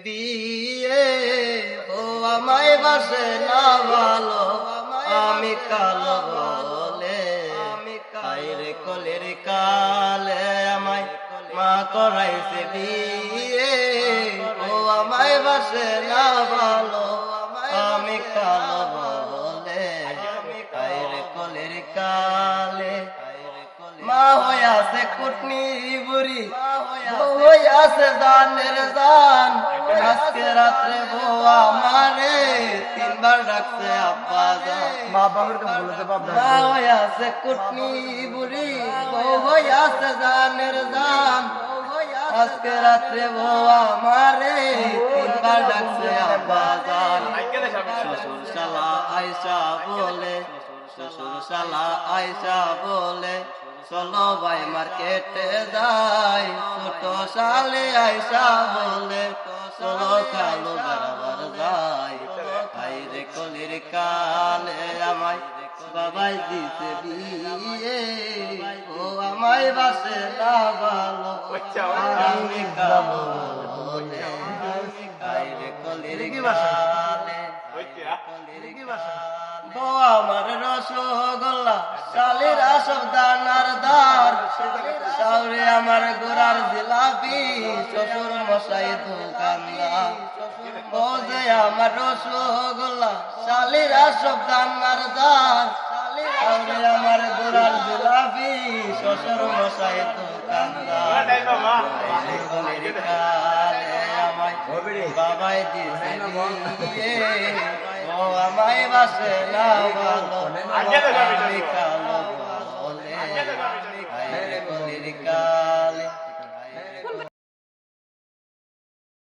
বিয়ে ও আমায় বাসে না ভালো আমি কালো বলে আইরে কলের কালে আমায় মা করাইছে বিয়ে ও আমায় বাসে না ভালো আমি কালো বলে আইরে কলের কালে মা হইয়াছে কুটনি বুড়ি হইয়াছে জানের জান আজকে রাত্রে বউ আমারে তিনবার ডাকছে আব্বা জান মা হইয়াছে কুটনি বুড়ি হইয়াছে জানের জান আজকে রাত্রে বউ আমারে তিনবার ডাকছে আব্বা জান শ্বশুর শালা আয়সা বলে শ্বশুর শালা আয়সা বলে চলো ভাই মার্কেটে যাই ছোট শালে আয়সা বলে চলো খালো বরাবর যাই আইরে কলির কালে আমায় বাবাই দিতে বিয়ে ও আমায় বাসে না ভালো আমি কালো বলে আইরে কলির কালে আমার রসগোল্লা শালির আসব দানার দার সাউরে আমার গোড়ার জিলাপি শ্বশুর মশাই দোকানদার ও যে আমার রসগোল্লা শালির আসব দানার দার সাউরে আমার গোড়ার জিলাপি শ্বশুর মশাই দোকানদার আমায় বাবাই দিছে ও আমায় বাসে না ভালো আমি কালো বলে আইরে কলির কালে